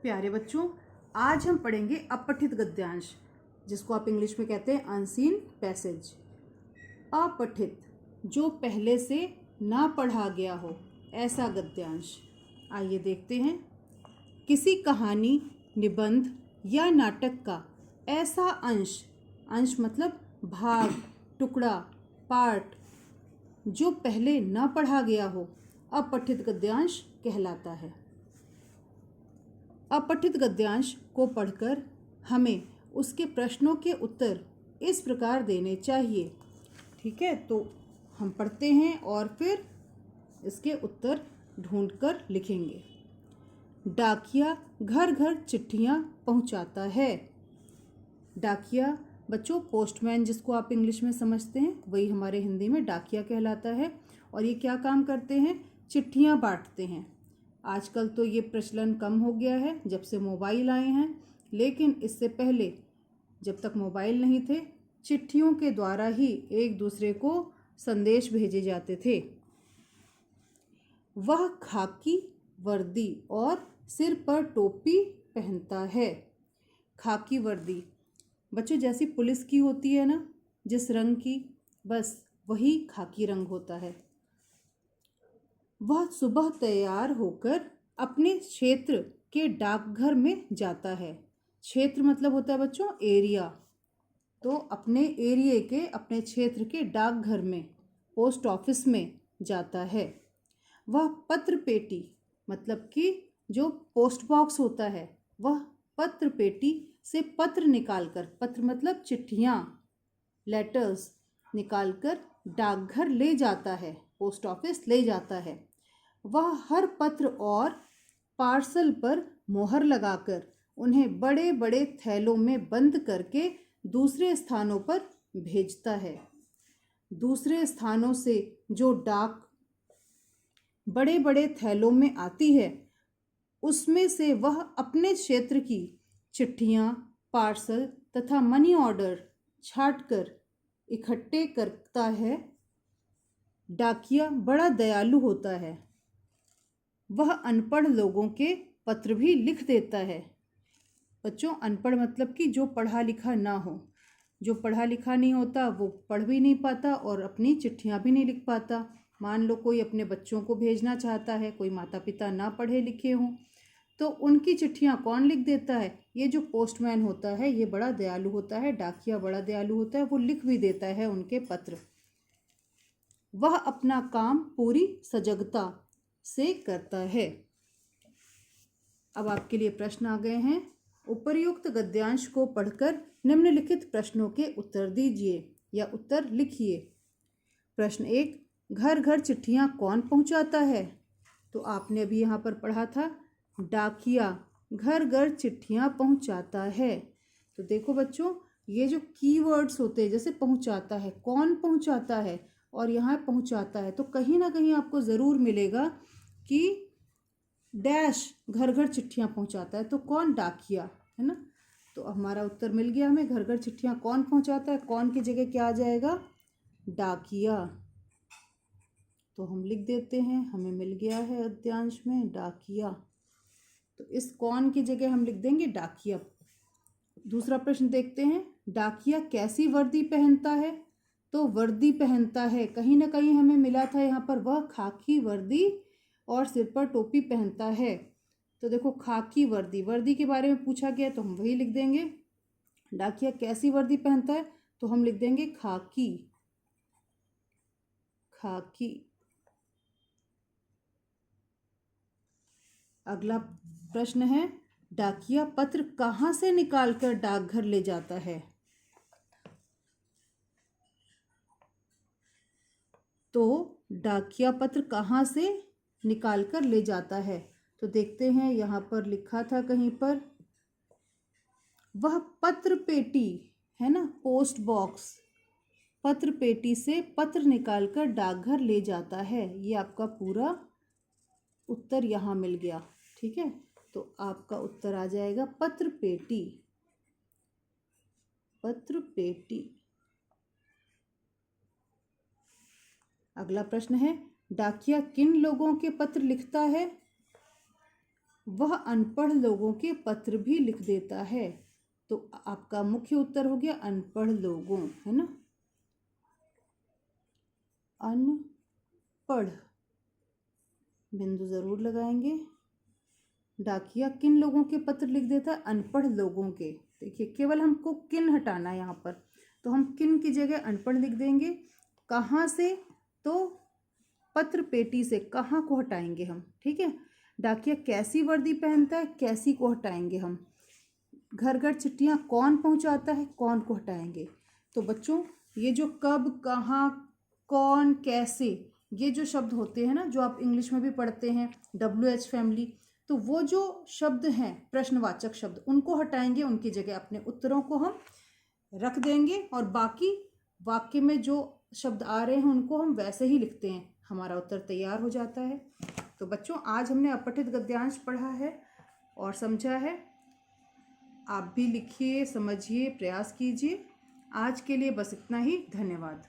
प्यारे बच्चों, आज हम पढ़ेंगे अपठित गद्यांश, जिसको आप इंग्लिश में कहते हैं अनसीन पैसेज। अपठित, जो पहले से ना पढ़ा गया हो, ऐसा गद्यांश। आइए देखते हैं। किसी कहानी, निबंध या नाटक का ऐसा अंश, अंश मतलब भाग, टुकड़ा, पार्ट, जो पहले ना पढ़ा गया हो, अपठित गद्यांश कहलाता है। अपठित गद्यांश को पढ़कर हमें उसके प्रश्नों के उत्तर इस प्रकार देने चाहिए। ठीक है, तो हम पढ़ते हैं और फिर इसके उत्तर ढूंढकर लिखेंगे। डाकिया घर घर चिट्ठियाँ पहुँचाता है। डाकिया बच्चों, पोस्टमैन जिसको आप इंग्लिश में समझते हैं, वही हमारे हिंदी में डाकिया कहलाता है। और ये क्या काम करते हैं? चिट्ठियाँ बांटते हैं। आजकल तो ये प्रचलन कम हो गया है जब से मोबाइल आए हैं, लेकिन इससे पहले जब तक मोबाइल नहीं थे, चिट्ठियों के द्वारा ही एक दूसरे को संदेश भेजे जाते थे। वह खाकी वर्दी और सिर पर टोपी पहनता है। खाकी वर्दी बच्चों जैसी पुलिस की होती है ना, जिस रंग की, बस वही खाकी रंग होता है। वह सुबह तैयार होकर अपने क्षेत्र के डाकघर में जाता है। क्षेत्र मतलब होता है बच्चों एरिया, तो अपने एरिया के, अपने क्षेत्र के डाकघर में, पोस्ट ऑफिस में जाता है। वह पत्र पेटी मतलब कि जो पोस्ट बॉक्स होता है, वह पत्र पेटी से पत्र निकालकर, पत्र मतलब चिट्ठियाँ, लेटर्स निकालकर डाकघर ले जाता है, पोस्ट ऑफिस ले जाता है। वह हर पत्र और पार्सल पर मोहर लगाकर उन्हें बड़े बड़े थैलों में बंद करके दूसरे स्थानों पर भेजता है। दूसरे स्थानों से जो डाक बड़े बड़े थैलों में आती है, उसमें से वह अपने क्षेत्र की चिट्ठियाँ, पार्सल तथा मनी ऑर्डर छांटकर इकट्ठे करता है। डाकिया बड़ा दयालु होता है। वह अनपढ़ लोगों के पत्र भी लिख देता है। बच्चों, अनपढ़ मतलब कि जो पढ़ा लिखा ना हो। जो पढ़ा लिखा नहीं होता वो पढ़ भी नहीं पाता और अपनी चिट्ठियाँ भी नहीं लिख पाता। मान लो कोई अपने बच्चों को भेजना चाहता है, कोई माता पिता ना पढ़े लिखे हों, तो उनकी चिट्ठियाँ कौन लिख देता है? ये जो पोस्टमैन होता है, ये बड़ा दयालु होता है, डाकिया बड़ा दयालु होता है, वो लिख भी देता है उनके पत्र। वह अपना काम पूरी सजगता से करता है। अब आपके लिए प्रश्न आ गए हैं। उपर्युक्त गद्यांश को पढ़कर निम्नलिखित प्रश्नों के उत्तर दीजिए या उत्तर लिखिए। प्रश्न 1, घर घर चिट्ठियाँ कौन पहुँचाता है? तो आपने अभी यहाँ पर पढ़ा था, डाकिया घर घर चिट्ठियाँ पहुँचाता है। तो देखो बच्चों, ये जो कीवर्ड्स होते हैं, जैसे पहुँचाता है, कौन पहुँचाता है, और यहाँ पहुँचाता है, तो कहीं ना कहीं आपको ज़रूर मिलेगा कि डैश घर घर चिट्ठियाँ पहुँचाता है, तो कौन? डाकिया, है ना। तो हमारा उत्तर मिल गया हमें। घर घर चिट्ठियाँ कौन पहुँचाता है, कौन की जगह क्या आ जाएगा? डाकिया। तो हम लिख देते हैं, हमें मिल गया है गद्यांश में डाकिया, तो इस कौन की जगह हम लिख देंगे डाकिया। दूसरा प्रश्न देखते हैं। डाकिया कैसी वर्दी पहनता है? तो वर्दी पहनता है, कहीं ना कहीं हमें मिला था यहाँ पर, वह खाकी वर्दी और सिर पर टोपी पहनता है। तो देखो, खाकी वर्दी, वर्दी के बारे में पूछा गया तो हम वही लिख देंगे। डाकिया कैसी वर्दी पहनता है, तो हम लिख देंगे खाकी, खाकी। अगला प्रश्न है, डाकिया पत्र कहाँ से निकालकर डाकघर ले जाता है? तो डाकिया पत्र कहाँ से निकालकर ले जाता है? तो देखते हैं, यहाँ पर लिखा था कहीं पर, वह पत्र पेटी, है ना, पोस्ट बॉक्स, पत्र पेटी से पत्र निकालकर डाकघर ले जाता है। ये आपका पूरा उत्तर यहाँ मिल गया। ठीक है, तो आपका उत्तर आ जाएगा पत्र पेटी, पत्र पेटी। अगला प्रश्न है, डाकिया किन लोगों के पत्र लिखता है? वह अनपढ़ लोगों के पत्र भी लिख देता है। तो आपका मुख्य उत्तर हो गया अनपढ़ लोगों, है ना। अनपढ़ बिंदु जरूर लगाएंगे। डाकिया किन लोगों के पत्र लिख देता है? अनपढ़ लोगों के। देखिए केवल हमको किन हटाना है यहाँ पर, तो हम किन की जगह अनपढ़ लिख देंगे। कहाँ से? तो पत्र पेटी से। कहाँ को हटाएंगे हम? ठीक है। डाकिया कैसी वर्दी पहनता है? कैसी को हटाएंगे हम। घर घर चिट्ठियाँ कौन पहुँचाता है? कौन को हटाएंगे। तो बच्चों ये जो कब, कहाँ, कौन, कैसे, ये जो शब्द होते हैं ना, जो आप इंग्लिश में भी पढ़ते हैं, WH फैमिली, तो वो जो शब्द हैं प्रश्नवाचक शब्द, उनको हटाएंगे। उनकी जगह अपने उत्तरों को हम रख देंगे और बाकी वाक्य में जो शब्द आ रहे हैं उनको हम वैसे ही लिखते हैं। हमारा उत्तर तैयार हो जाता है। तो बच्चों आज हमने अपठित गद्यांश पढ़ा है और समझा है। आप भी लिखिए, समझिए, प्रयास कीजिए। आज के लिए बस इतना ही। धन्यवाद।